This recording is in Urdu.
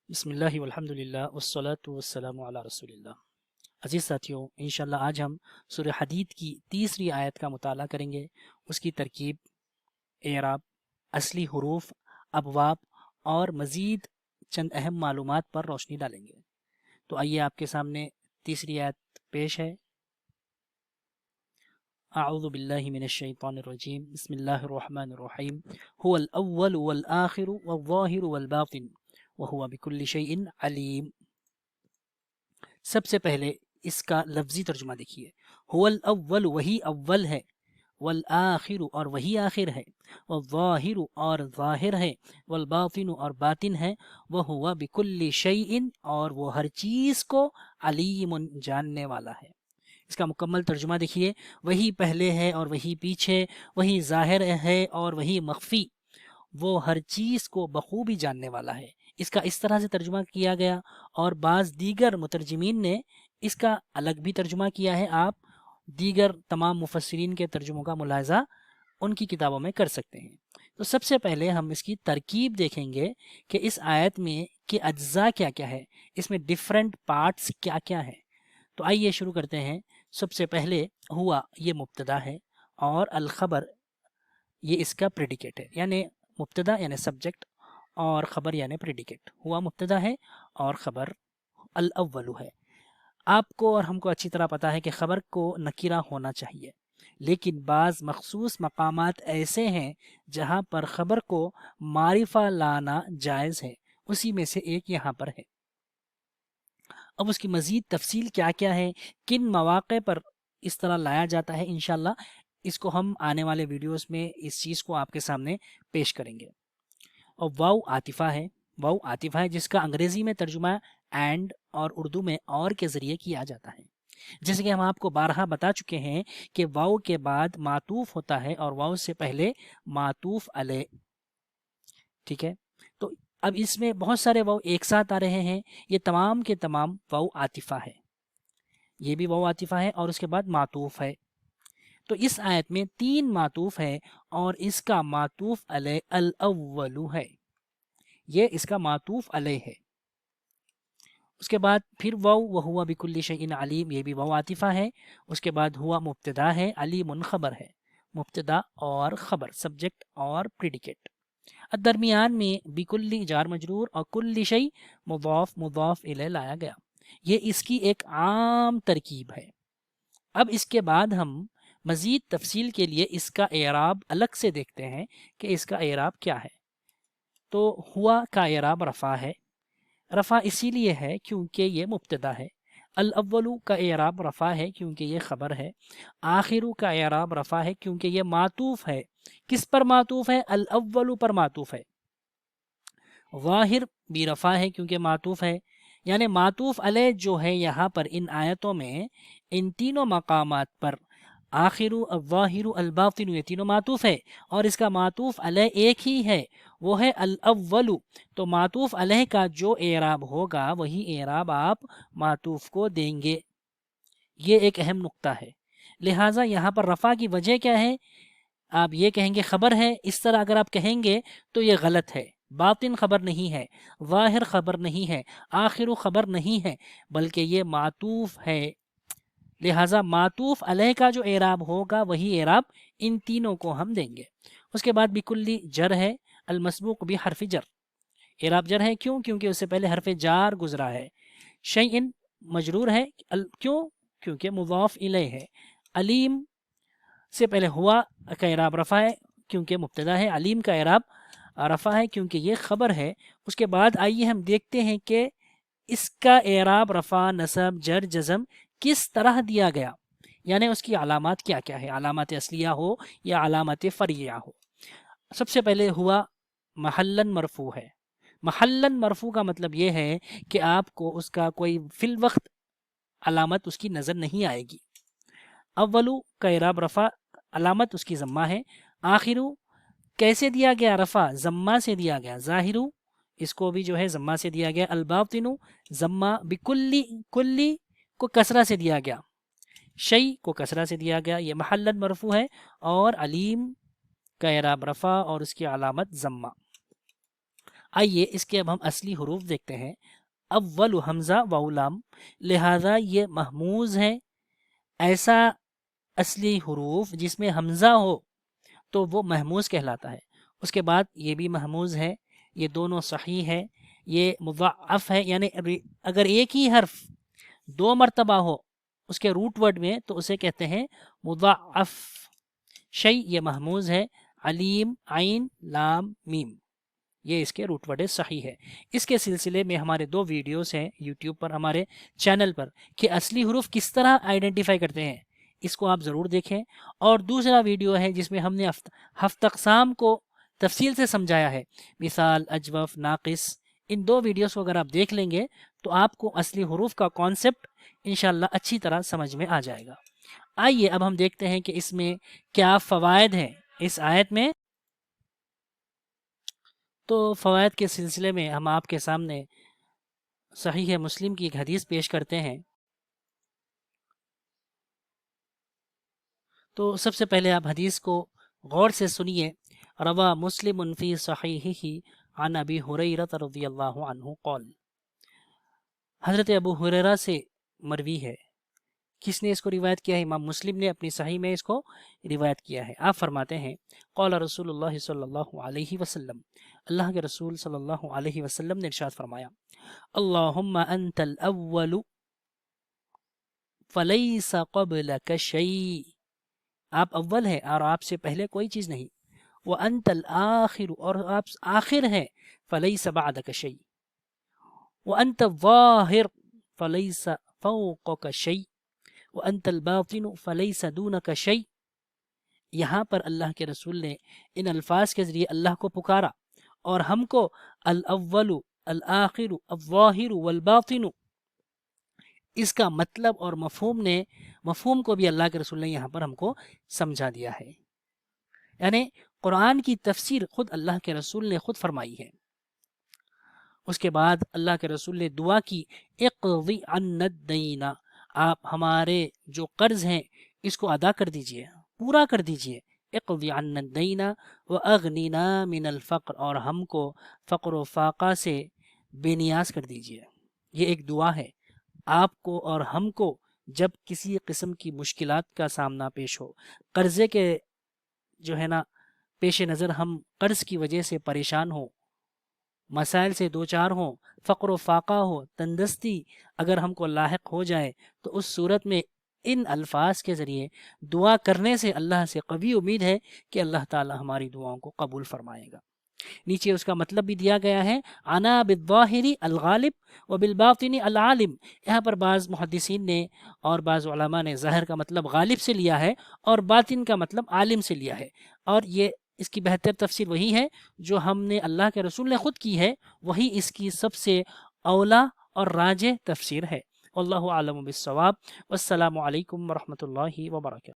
بسم اللہ والحمد للہ والصلاة والسلام علی رسول اللہ۔ عزیز ساتھیوں، انشاءاللہ آج ہم سورہ حدید کی تیسری آیت کا مطالعہ کریں گے۔ اس کی ترکیب، اعراب، اصلی حروف، ابواب اور مزید چند اہم معلومات پر روشنی ڈالیں گے۔ تو آئیے آپ کے سامنے تیسری آیت پیش ہے۔ اعوذ باللہ من الشیطان الرجیم، بسم اللہ الرحمن الرحیم۔ هو الاول والآخر والظاہر والباطن وهو بكل شيء علیم۔ سب سے پہلے اس کا لفظی ترجمہ دیکھیے۔ هو الاول، وہی اول ہے، والآخر اور وہی آخر ہے، والظاہر اور ظاہر ہے، والباطن اور باطن ہے، وہو بکل شیء اور وہ ہر چیز کو علیم جاننے والا ہے۔ اس کا مکمل ترجمہ دیکھیے۔ وہی پہلے ہے اور وہی پیچھے، وہی ظاہر ہے اور وہی مخفی، وہ ہر چیز کو بخوبی جاننے والا ہے۔ اس کا اس طرح سے ترجمہ کیا گیا، اور بعض دیگر مترجمین نے اس کا الگ بھی ترجمہ کیا ہے۔ آپ دیگر تمام مفسرین کے ترجموں کا ملاحظہ ان کی کتابوں میں کر سکتے ہیں۔ تو سب سے پہلے ہم اس کی ترکیب دیکھیں گے کہ اس آیت میں کے اجزاء کیا کیا ہے، اس میں ڈیفرنٹ پارٹس کیا کیا ہیں۔ تو آئیے شروع کرتے ہیں۔ سب سے پہلے ہوا، یہ مبتدا ہے، اور الخبر یہ اس کا پریڈیکیٹ ہے، یعنی مبتدا یعنی سبجیکٹ، اور خبر یعنی پریڈیکیٹ۔ ہوا مبتدا ہے اور خبر الاول ہے۔ آپ کو اور ہم کو اچھی طرح پتا ہے کہ خبر کو نکرہ ہونا چاہیے، لیکن بعض مخصوص مقامات ایسے ہیں جہاں پر خبر کو معرفہ لانا جائز ہے، اسی میں سے ایک یہاں پر ہے۔ اب اس کی مزید تفصیل کیا کیا ہے، کن مواقع پر اس طرح لایا جاتا ہے، انشاءاللہ اس کو ہم آنے والے ویڈیوز میں اس چیز کو آپ کے سامنے پیش کریں گے۔ اور واو عاطفہ ہے، واو عاطفہ ہے جس کا انگریزی میں ترجمہ اینڈ اور اردو میں اور کے ذریعے کیا جاتا ہے۔ جیسے کہ ہم آپ کو بارہا بتا چکے ہیں کہ واو کے بعد معطوف ہوتا ہے اور واو سے پہلے معطوف علیہ، ٹھیک ہے۔ تو اب اس میں بہت سارے واو ایک ساتھ آ رہے ہیں، یہ تمام کے تمام واو عاطفہ ہے، یہ بھی واو عاطفہ ہے اور اس کے بعد معطوف ہے۔ تو اس آیت میں 3 معطوف ہے اور اس کا معطوف علیہ الاول ہے، یہ اس کا معطوف علیہ ہے۔ اس کے بعد پھر واو وہوا بکل شیء علیم، یہ بھی واو عاطفہ ہے۔ اس کے بعد ہوا مبتدا ہے، علیم خبر ہے، مبتدا اور خبر، سبجیکٹ اور پریڈیکیٹ۔ درمیان میں بکل جار مجرور اور کل شیء مضاف مضاف الیہ لایا گیا۔ یہ اس کی ایک عام ترکیب ہے۔ اب اس کے بعد ہم مزید تفصیل کے لیے اس کا اعراب الگ سے دیکھتے ہیں کہ اس کا اعراب کیا ہے۔ تو ہوا کا اعراب رفع ہے، رفع اسی لیے ہے کیونکہ یہ مبتدا ہے۔ الاول کا اعراب رفع ہے کیونکہ یہ خبر ہے۔ آخر کا اعراب رفع ہے کیونکہ یہ معطوف ہے۔ کس پر معطوف ہے؟ الاول پر معطوف ہے۔ ظاہر بھی رفع ہے کیونکہ معطوف ہے، یعنی معطوف علیہ جو ہے یہاں پر ان آیتوں میں ان تینوں مقامات پر، آخر، الظاہر، الباطن، یہ تینوں معطوف ہے، اور اس کا معطوف علیہ ایک ہی ہے، وہ ہے الاول۔ تو معطوف علیہ کا جو اعراب ہوگا وہی اعراب آپ معطوف کو دیں گے، یہ ایک اہم نقطہ ہے۔ لہٰذا یہاں پر رفع کی وجہ کیا ہے؟ آپ یہ کہیں گے خبر ہے، اس طرح اگر آپ کہیں گے تو یہ غلط ہے۔ باطن خبر نہیں ہے، ظاہر خبر نہیں ہے، آخر خبر نہیں ہے، بلکہ یہ معطوف ہے۔ لہٰذا معطوف علیہ کا جو اعراب ہوگا وہی اعراب ان تینوں کو ہم دیں گے۔ اس کے بعد بکلی جر ہے، المسبوق بحرف جر، اعراب جر ہے، کیوں؟ کیونکہ اس سے پہلے حرف جار گزرا ہے۔ شیئن مجرور ہے، کیوں؟ کیونکہ مضاف الیہ ہے۔ علیم سے پہلے ہوا کا اعراب رفع ہے کیونکہ مبتدا ہے، علیم کا اعراب رفع ہے کیونکہ یہ خبر ہے۔ اس کے بعد آئیے ہم دیکھتے ہیں کہ اس کا اعراب رفع، نصب، جر، جزم کس طرح دیا گیا، یعنی اس کی علامات کیا کیا ہے، علامات اصلیہ ہو یا علامات فرعیہ ہو۔ سب سے پہلے ہوا محلن مرفوع ہے۔ محلن مرفوع کا مطلب یہ ہے کہ آپ کو اس کا کوئی فی الوقت علامت اس کی نظر نہیں آئے گی۔ اولو کا اعراب رفع، علامت اس کی ضمہ ہے۔ آخرو کیسے دیا گیا؟ رفع ضمہ سے دیا گیا۔ ظاہرو اس کو بھی جو ہے ضمہ سے دیا گیا۔ الباطنو ضمہ، بکلی، کلی کو کسرہ سے دیا گیا، شیء کو کسرہ سے دیا گیا، یہ محلن مرفوع ہے۔ اور علیم کا اعراب رفع اور اس کی علامت ضمہ۔ آئیے اس کے اب ہم اصلی حروف دیکھتے ہیں. اول حمزہ واو لام، لہذا یہ محموز ہے. ایسا اصلی حروف جس میں حمزہ ہو تو وہ محموز کہلاتا ہے. اس کے بعد یہ بھی محموز ہے، یہ دونوں صحیح ہے. یہ مضاعف ہے، یعنی اگر ایک ہی حرف 2 مرتبہ ہو اس کے روٹ ورڈ میں تو اسے کہتے ہیں مضاعف. شیء یہ محموز ہے. علیم عین لام میم یہ اس کے روٹ ورڈ صحیح ہے. اس کے سلسلے میں ہمارے 2 ویڈیوز ہیں یوٹیوب پر ہمارے چینل پر کہ اصلی حروف کس طرح آئیڈینٹیفائی کرتے ہیں، اس کو آپ ضرور دیکھیں. اور دوسرا ویڈیو ہے جس میں ہم نے ہفت اقسام کو تفصیل سے سمجھایا ہے، مثال، اجوف، ناقص. ان 2 ویڈیوز کو اگر آپ دیکھ لیں گے تو آپ کو اصلی حروف کا کانسیپٹ انشاءاللہ اچھی طرح سمجھ میں آ جائے گا. آئیے اب ہم دیکھتے ہیں کہ اس میں کیا فوائد ہیں اس آیت میں. تو فوائد کے سلسلے میں ہم آپ کے سامنے صحیح مسلم کی ایک حدیث پیش کرتے ہیں. تو سب سے پہلے آپ حدیث کو غور سے سنیے. روا مسلم فی صحیحہ عن ابی ہریرہ رضی اللہ عنہ قال. حضرت ابو ہریرہ سے مروی ہے. کس نے اس کو روایت کیا ہے؟ امام مسلم نے اپنی صحیح میں اس کو روایت کیا ہے. آپ فرماتے ہیں قال رسول اللہ صلی اللہ علیہ وسلم، اللہ کے رسول صلی اللہ علیہ وسلم نے ارشاد فرمایا، اللہم انت الاول فلیس قبلک شیء، آپ اول ہے اور آپ سے پہلے کوئی چیز نہیں. وانت الآخر، اور آپ آخر ہے، فلیس بعدک شیء. وانت الظاہر فلیس فوقک شیء. وانت الباطن فلیس دونک شیء. یہاں پر اللہ کے رسول نے ان الفاظ کے ذریعے اللہ کو پکارا اور ہم کو الاول، الآخر، الظاہر والباطن اس کا مطلب اور مفہوم کو بھی اللہ کے رسول نے یہاں پر ہم کو سمجھا دیا ہے. یعنی قرآن کی تفسیر خود اللہ کے رسول نے خود فرمائی ہے. اس کے بعد اللہ کے رسول نے دعا کی، اقضی عنا الدین، آپ ہمارے جو قرض ہیں اس کو ادا کر دیجئے، پورا کر دیجئے. اقضی عنا الدین واغننا من الفقر، اور ہم کو فقر و فاقہ سے بے نیاز کر دیجئے. یہ ایک دعا ہے. آپ کو اور ہم کو جب کسی قسم کی مشکلات کا سامنا پیش ہو، قرضے کے جو ہے نا پیش نظر ہم قرض کی وجہ سے پریشان ہوں، مسائل سے دوچار ہوں، فقر و فاقہ ہو، تندرستی اگر ہم کو لاحق ہو جائے، تو اس صورت میں ان الفاظ کے ذریعے دعا کرنے سے اللہ سے قوی امید ہے کہ اللہ تعالی ہماری دعاؤں کو قبول فرمائے گا. نیچے اس کا مطلب بھی دیا گیا ہے، انا بالظاہر الغالب وبالباطن العالم. یہاں پر بعض محدثین نے اور بعض علماء نے ظاہر کا مطلب غالب سے لیا ہے اور باطن کا مطلب عالم سے لیا ہے، اور یہ اس کی بہتر تفسیر وہی ہے جو ہم نے اللہ کے رسول نے خود کی ہے، وہی اس کی سب سے اولا اور راجح تفسیر ہے. واللہ اعلم بالصواب. والسلام علیکم ورحمۃ اللہ وبرکاتہ.